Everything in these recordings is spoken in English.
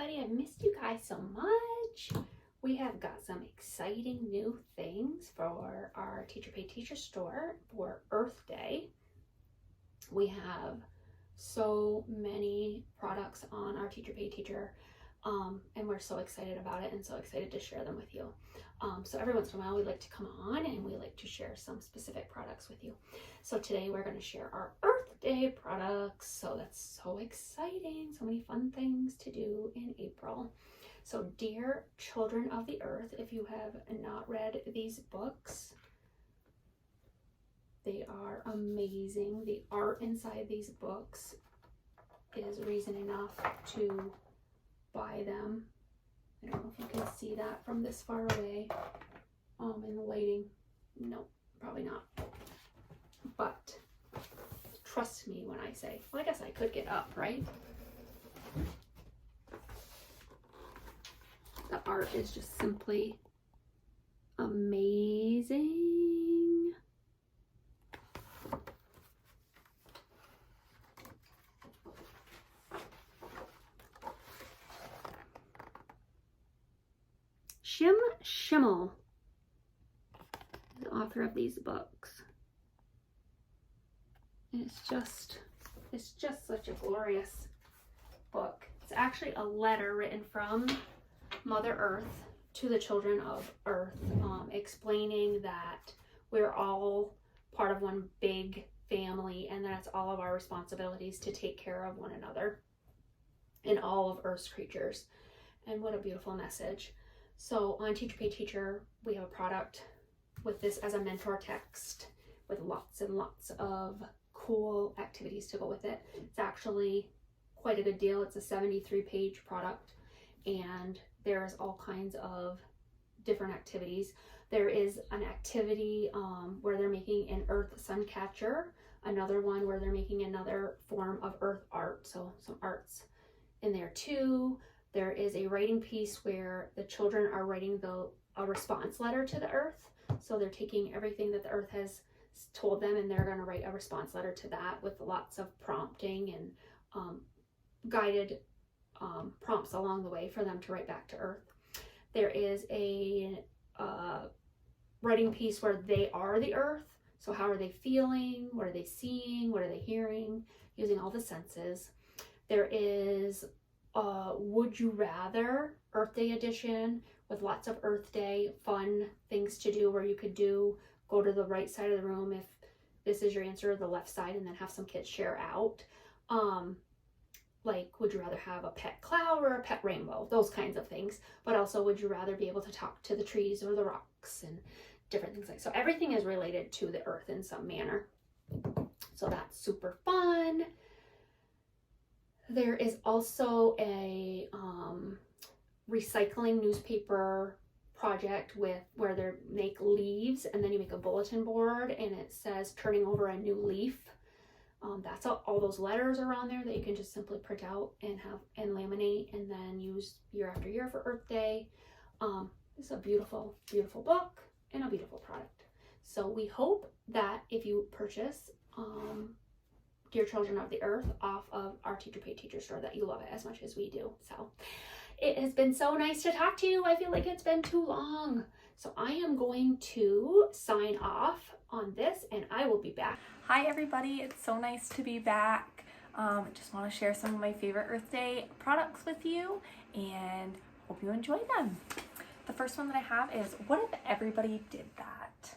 everybody. I missed you guys so much. We have got some exciting new things for our Teacher Pay Teacher store for Earth Day. We have so many products on our Teacher Pay Teacher, and we're so excited about it and so excited to share them with you. So every once in a while we like to come on and we like to share some specific products with you. So today we're going to share our Earth Day products. So that's so exciting. So many fun things to do in April. So dear children of the earth, if you have not read these books, they are amazing. The art inside these books is reason enough to buy them. I don't know if you can see that from this far away in the lighting. No, probably not. But trust me when I say, well, I guess I could get up, right? The art is just simply amazing. Jim Schimmel is the author of these books. And it's just such a glorious book. It's actually a letter written from Mother Earth to the children of Earth, explaining that we're all part of one big family and that it's all of our responsibilities to take care of one another and all of Earth's creatures. And what a beautiful message. So on Teacher Pay Teacher, we have a product with this as a mentor text with lots and lots of cool activities to go with it. It's actually quite a good deal. It's a 73-page product, and there's all kinds of different activities. There is an activity where they're making an Earth sun catcher, another one where they're making another form of Earth art, so some arts in there too. There is a writing piece where the children are writing a response letter to the Earth. So they're taking everything that the Earth has told them and they're going to write a response letter to that with lots of prompting and guided prompts along the way for them to write back to Earth. There is a writing piece where they are the Earth. So how are they feeling? What are they seeing? What are they hearing? Using all the senses. There is Would You Rather Earth Day edition with lots of Earth Day fun things to do, where you could go to the right side of the room if this is your answer, or the left side, and then have some kids share out. Like, would you rather have a pet cloud or a pet rainbow? Those kinds of things. But also, would you rather be able to talk to the trees or the rocks and different things like that. So everything is related to the earth in some manner. So that's super fun. There is also a recycling newspaper project where they make leaves and then you make a bulletin board and it says turning over a new leaf. That's all those letters are on there that you can just simply print out and laminate and then use year after year for Earth Day. It's a beautiful, beautiful book and a beautiful product. So we hope that if you purchase Dear Children of the Earth off of our Teacher Pay Teacher store, that you love it as much as we do. So it has been so nice to talk to you. I feel like it's been too long. So I am going to sign off on this and I will be back. Hi everybody, it's so nice to be back. Just want to share some of my favorite Earth Day products with you and hope you enjoy them. The first one that I have is What If Everybody Did That?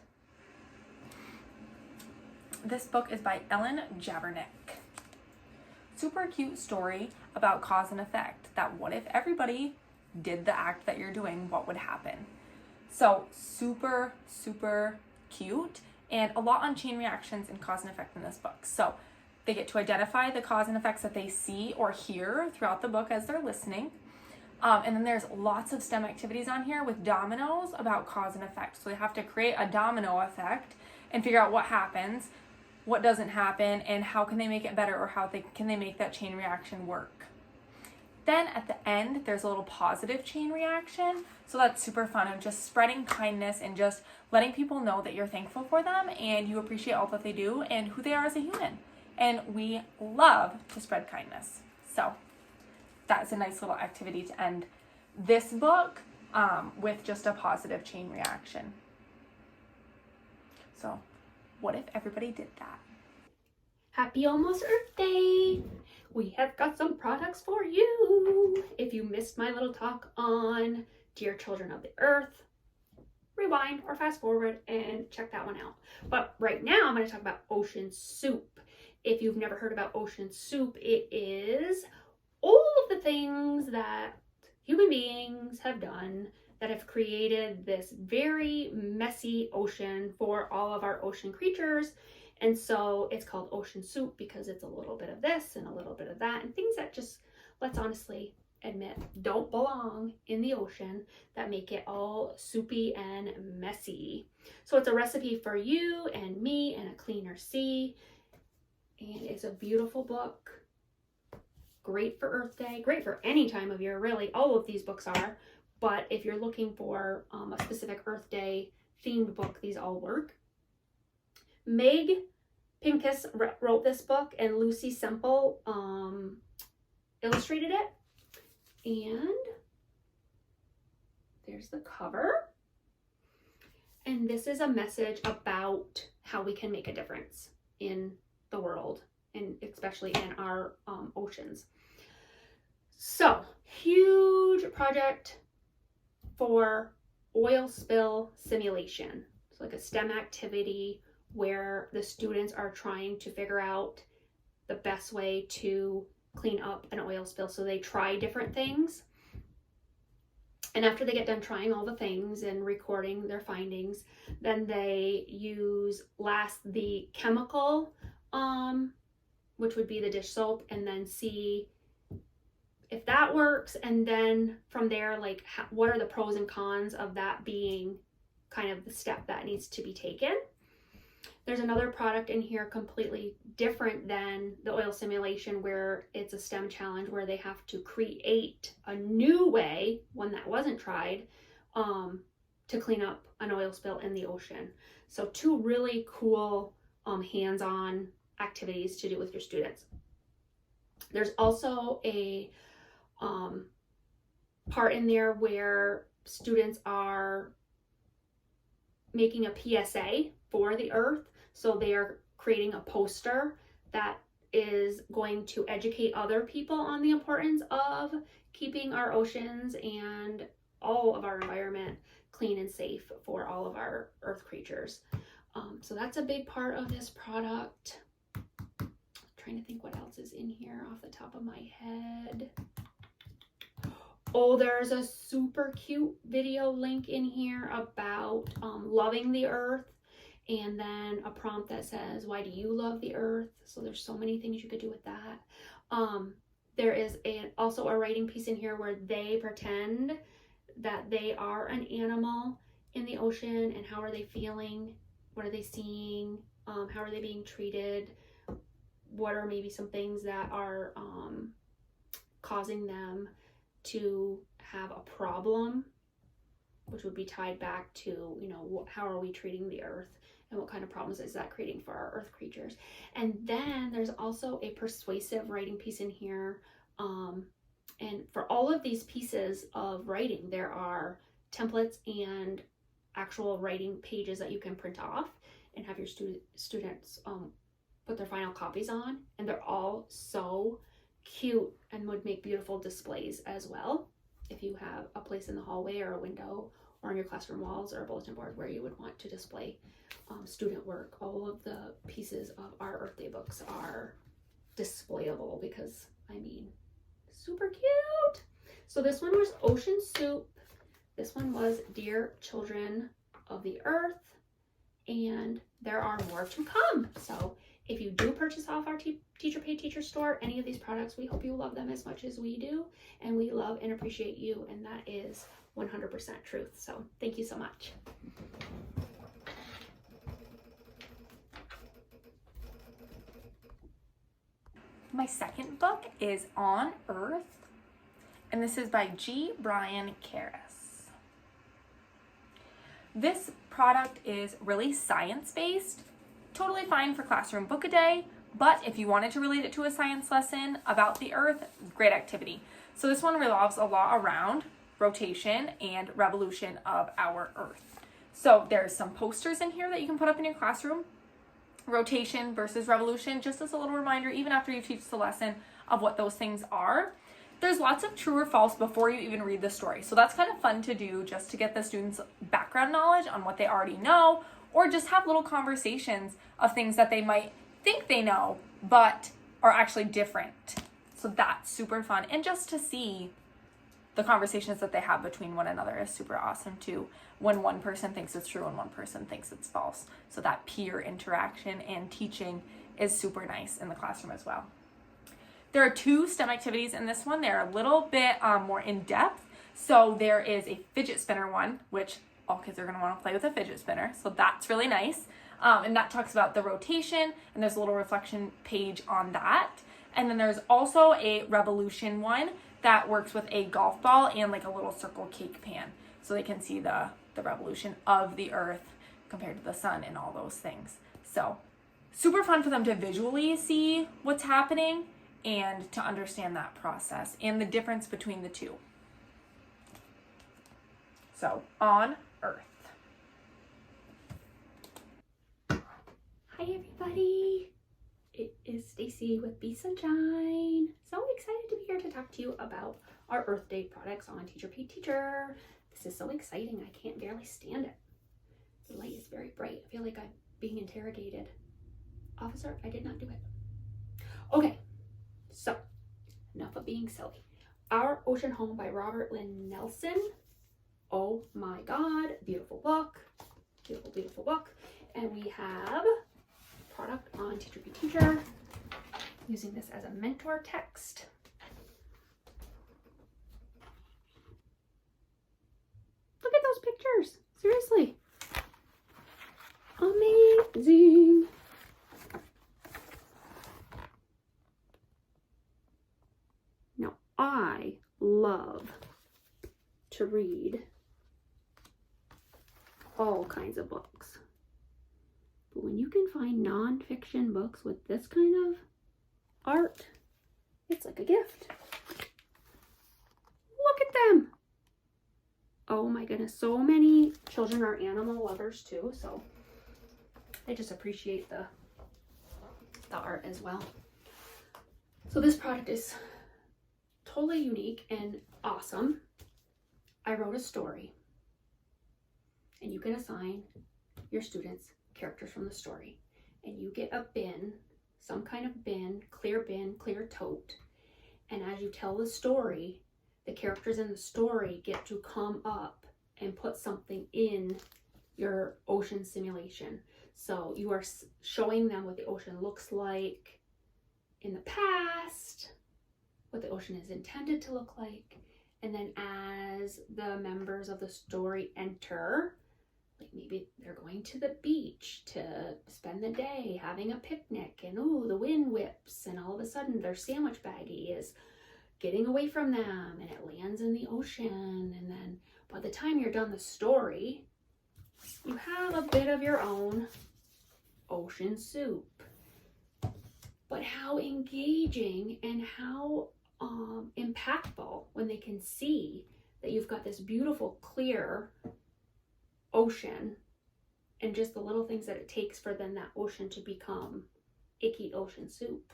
This book is by Ellen Javernick. Super cute story about cause and effect, that what if everybody did the act that you're doing, what would happen? So super, super cute, and a lot on chain reactions and cause and effect in this book. So they get to identify the cause and effects that they see or hear throughout the book as they're listening. And then there's lots of STEM activities on here with dominoes about cause and effect. So they have to create a domino effect and figure out what happens, what doesn't happen, and how can they make it better, or can they make that chain reaction work. Then at the end, there's a little positive chain reaction. So that's super fun, of just spreading kindness and just letting people know that you're thankful for them and you appreciate all that they do and who they are as a human. And we love to spread kindness. So that's a nice little activity to end this book with just a positive chain reaction. So what if everybody did that? Happy almost Earth Day! We have got some products for you. If you missed my little talk on Dear Children of the Earth, rewind or fast forward and check that one out. But right now I'm going to talk about Ocean Soup. If you've never heard about Ocean Soup, it is all of the things that human beings have done that have created this very messy ocean for all of our ocean creatures. And so it's called Ocean Soup because it's a little bit of this and a little bit of that, and things that just, let's honestly admit, don't belong in the ocean, that make it all soupy and messy. So it's a recipe for you and me and a cleaner sea. And it's a beautiful book. Great for Earth Day, great for any time of year, really. All of these books are. But if you're looking for a specific Earth Day themed book, these all work. Meg Pincus wrote this book, and Lucy Semple illustrated it. And there's the cover. And this is a message about how we can make a difference in the world, and especially in our oceans. So, huge project for oil spill simulation. It's like a STEM activity where the students are trying to figure out the best way to clean up an oil spill. So they try different things. And after they get done trying all the things and recording their findings, then they use the chemical, which would be the dish soap, and then see if that works. And then from there, like, what are the pros and cons of that being kind of the step that needs to be taken. There's another product in here completely different than the oil simulation, where it's a STEM challenge where they have to create a new way, one that wasn't tried, to clean up an oil spill in the ocean. So two really cool hands-on activities to do with your students. There's also a part in there where students are making a PSA for the Earth. So they are creating a poster that is going to educate other people on the importance of keeping our oceans and all of our environment clean and safe for all of our Earth creatures. So that's a big part of this product. I'm trying to think what else is in here off the top of my head. Oh, there's a super cute video link in here about loving the Earth, and then a prompt that says, why do you love the Earth? So there's so many things you could do with that. There is also a writing piece in here where they pretend that they are an animal in the ocean, and how are they feeling? What are they seeing? How are they being treated? What are maybe some things that are causing them to have a problem, which would be tied back to, you know, how are we treating the Earth, and what kind of problems is that creating for our Earth creatures. And then there's also a persuasive writing piece in here. And for all of these pieces of writing, there are templates and actual writing pages that you can print off and have your students put their final copies on. And they're all so cute and would make beautiful displays as well. If you have a place in the hallway or a window or on your classroom walls or a bulletin board where you would want to display student work, all of the pieces of our Earth Day books are displayable because, I mean, super cute. So this one was Ocean Soup. This one was Dear Children of the Earth. And there are more to come. So if you do purchase off our Teacher Pay Teacher store, any of these products, we hope you love them as much as we do. And we love and appreciate you. And that is 100% truth. So thank you so much. My second book is On Earth, and this is by G. Brian Karras. This product is really science-based, totally fine for classroom book a day, But if you wanted to relate it to a science lesson about the Earth, great activity. So this one revolves a lot around rotation and revolution of our Earth. So there's some posters in here that you can put up in your classroom. Rotation versus revolution, just as a little reminder, even after you teach the lesson, of what those things are. There's lots of true or false before you even read the story. So that's kind of fun to do, just to get the students background knowledge on what they already know, or just have little conversations of things that they might think they know, but are actually different. So that's super fun. And just to see the conversations that they have between one another is super awesome too, when one person thinks it's true and one person thinks it's false. So that peer interaction and teaching is super nice in the classroom as well. There are 2 STEM activities in this one. They're a little bit more in depth. So there is a fidget spinner one, which all kids are going to want to play with a fidget spinner. So that's really nice. And that talks about the rotation, and there's a little reflection page on that. And then there's also a revolution one that works with a golf ball and like a little circle cake pan. So they can see the revolution of the Earth compared to the sun and all those things. So super fun for them to visually see what's happening and to understand that process and the difference between the two. So, on Earth. Hi everybody, it is Stacy with Be Sunshine. So excited to be here to talk to you about our Earth Day products on Teacher Pay Teacher. This is so exciting, I can't barely stand it. The light is very bright. I feel like I'm being interrogated. Officer, I did not do it. Okay, so enough of being silly. Our Ocean Home by Robert Lynn Nelson. Oh my God, beautiful book. Beautiful, beautiful book. And we have product on Teacher Pay Teacher, using this as a mentor text. Look at those pictures, seriously. Amazing. Now, I love to read all kinds of books. But when you can find nonfiction books with this kind of art, it's like a gift. Look at them. Oh my goodness, so many children are animal lovers too, so they just appreciate the art as well. So this product is totally unique and awesome. I wrote a story, and you can assign your students characters from the story, and you get a bin, some kind of bin, clear tote, and as you tell the story, the characters in the story get to come up and put something in your ocean simulation. So you are showing them what the ocean looks like in the past, what the ocean is intended to look like, and then as the members of the story enter, like maybe they're going to the beach to spend the day having a picnic, and ooh, the wind whips, and all of a sudden their sandwich baggie is getting away from them and it lands in the ocean, and then by the time you're done the story, you have a bit of your own ocean soup. But how engaging and how impactful when they can see that you've got this beautiful clear ocean, and just the little things that it takes for then that ocean to become icky ocean soup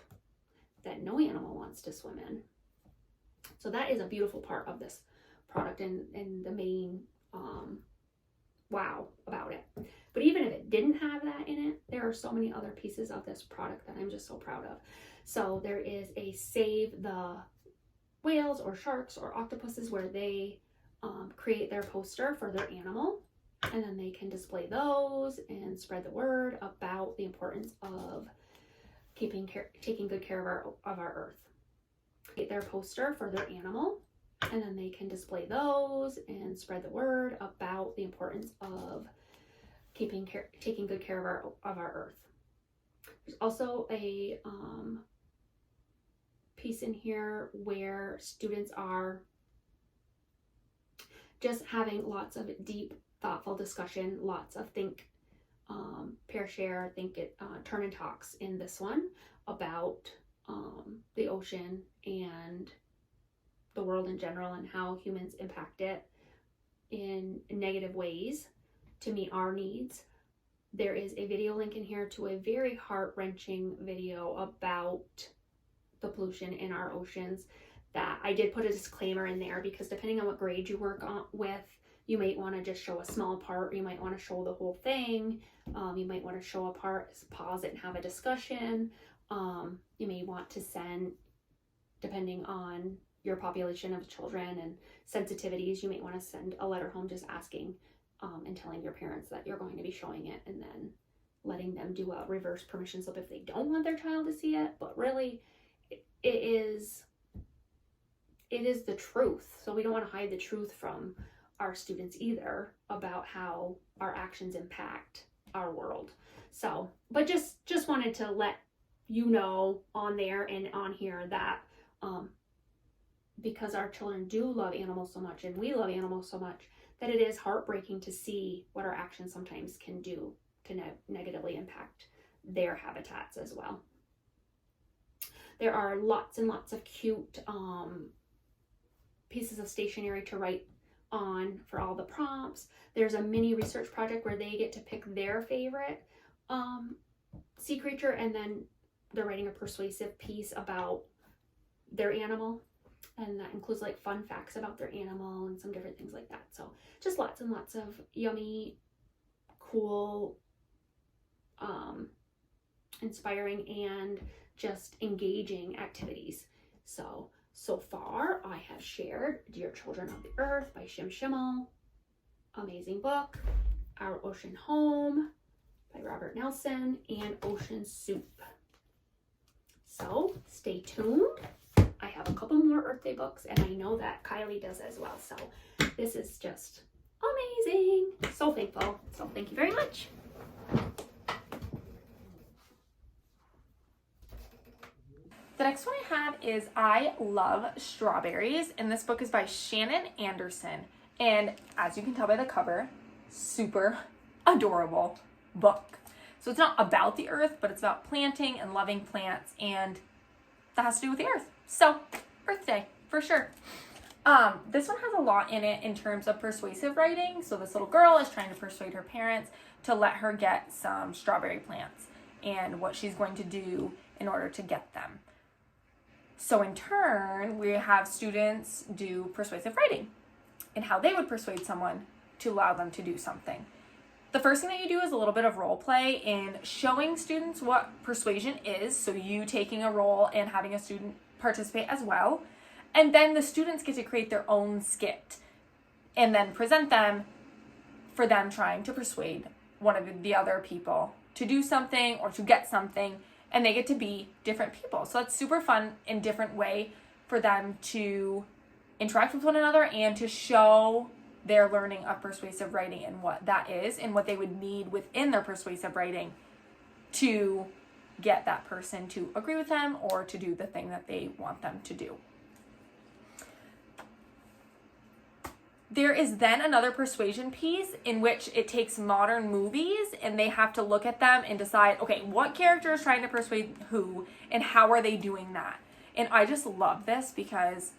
that no animal wants to swim in. So that is a beautiful part of this product, and the main wow about it. But even if it didn't have that in it, there are so many other pieces of this product that I'm just so proud of. So there is a Save the Whales or Sharks or Octopuses, where they create their poster for their animal, and then they can display those and spread the word about the importance of taking good care of our Earth. Create their poster for their animal, and then they can display those and spread the word about the importance of taking good care of our Earth. There's also a piece in here where students are just having lots of deep, thoughtful discussion, lots of Pear Share, I think it Turner talks in this one about the ocean and the world in general and how humans impact it in negative ways to meet our needs. There is a video link in here to a very heart-wrenching video about the pollution in our oceans that I did put a disclaimer in there, because depending on what grade you work on with, you might want to just show a small part, you might want to show the whole thing, you might want to show a part, pause it and have a discussion. You may want to send, depending on your population of children and sensitivities, you might want to send a letter home just asking and telling your parents that you're going to be showing it, and then letting them do a reverse permission slip if they don't want their child to see it. But really, it is the truth. So we don't want to hide the truth from our students either about how our actions impact our world. So, but just wanted to let you know on there and on here that because our children do love animals so much and we love animals so much, that it is heartbreaking to see what our actions sometimes can do to negatively impact their habitats as well. There are lots and lots of cute pieces of stationery to write on for all the prompts. There's a mini research project where they get to pick their favorite sea creature, and then they're writing a persuasive piece about their animal, and that includes like fun facts about their animal and some different things like that. So just lots and lots of yummy, cool, inspiring and just engaging activities. So far I have shared Dear Children of the Earth by Shim Schimmel, amazing book, Our Ocean Home by Robert Nelson, and Ocean Soup. So stay tuned. I have a couple more Earth Day books, and I know that Kylie does as well. So this is just amazing. So thankful. So thank you very much. The next one I have is I Love Strawberries, and this book is by Shannon Anderson. And as you can tell by the cover, super adorable book. So it's not about the earth, but it's about planting and loving plants, and that has to do with the earth. So Earth Day, for sure. This one has a lot in it in terms of persuasive writing. So this little girl is trying to persuade her parents to let her get some strawberry plants and what she's going to do in order to get them. So in turn, we have students do persuasive writing and how they would persuade someone to allow them to do something. The first thing that you do is a little bit of role play in showing students what persuasion is. So you taking a role and having a student participate as well. And then the students get to create their own skit and then present them for them trying to persuade one of the other people to do something or to get something, and they get to be different people. So that's super fun and different way for them to interact with one another and to show their learning of persuasive writing and what that is and what they would need within their persuasive writing to get that person to agree with them or to do the thing that they want them to do. There is then another persuasion piece in which it takes modern movies and they have to look at them and decide, okay, what character is trying to persuade who and how are they doing that? And I just love this because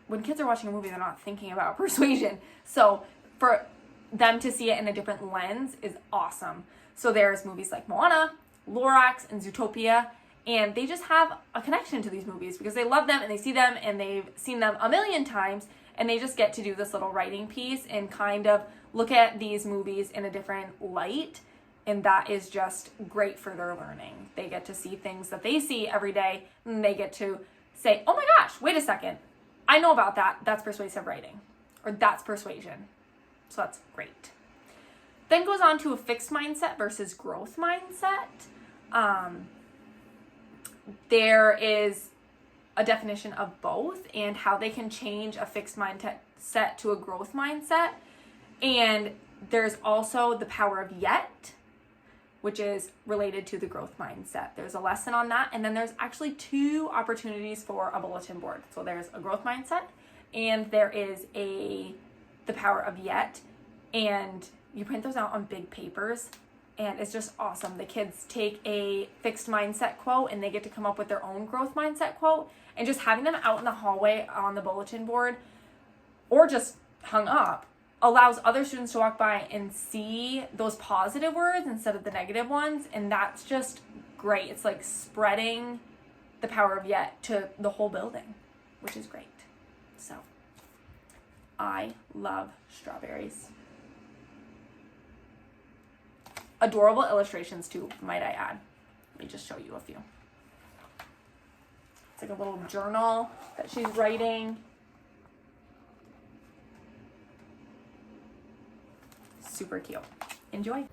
when kids are watching a movie, they're not thinking about persuasion. So for them to see it in a different lens is awesome. So there's movies like Moana, Lorax, and Zootopia, and they just have a connection to these movies because they love them and they see them and they've seen them a million times, and they just get to do this little writing piece and kind of look at these movies in a different light, and that is just great for their learning. They get to see things that they see every day, and they get to say, oh my gosh, wait a second, I know about that. That's persuasive writing, or that's persuasion. So that's great. Then goes on to a fixed mindset versus growth mindset. There is a definition of both and how they can change a fixed mindset to a growth mindset. And there's also the power of yet, which is related to the growth mindset. There's a lesson on that. And then there's actually 2 opportunities for a bulletin board. So there's a growth mindset and there is the power of yet. And you print those out on big papers And it's just awesome. The kids take a fixed mindset quote and they get to come up with their own growth mindset quote. And just having them out in the hallway on the bulletin board or just hung up allows other students to walk by and see those positive words instead of the negative ones. And that's just great. It's like spreading the power of yet to the whole building, which is great. So I love strawberries. Adorable illustrations too, might I add. Let me just show you a few. It's like a little journal that she's writing. Super cute. Enjoy.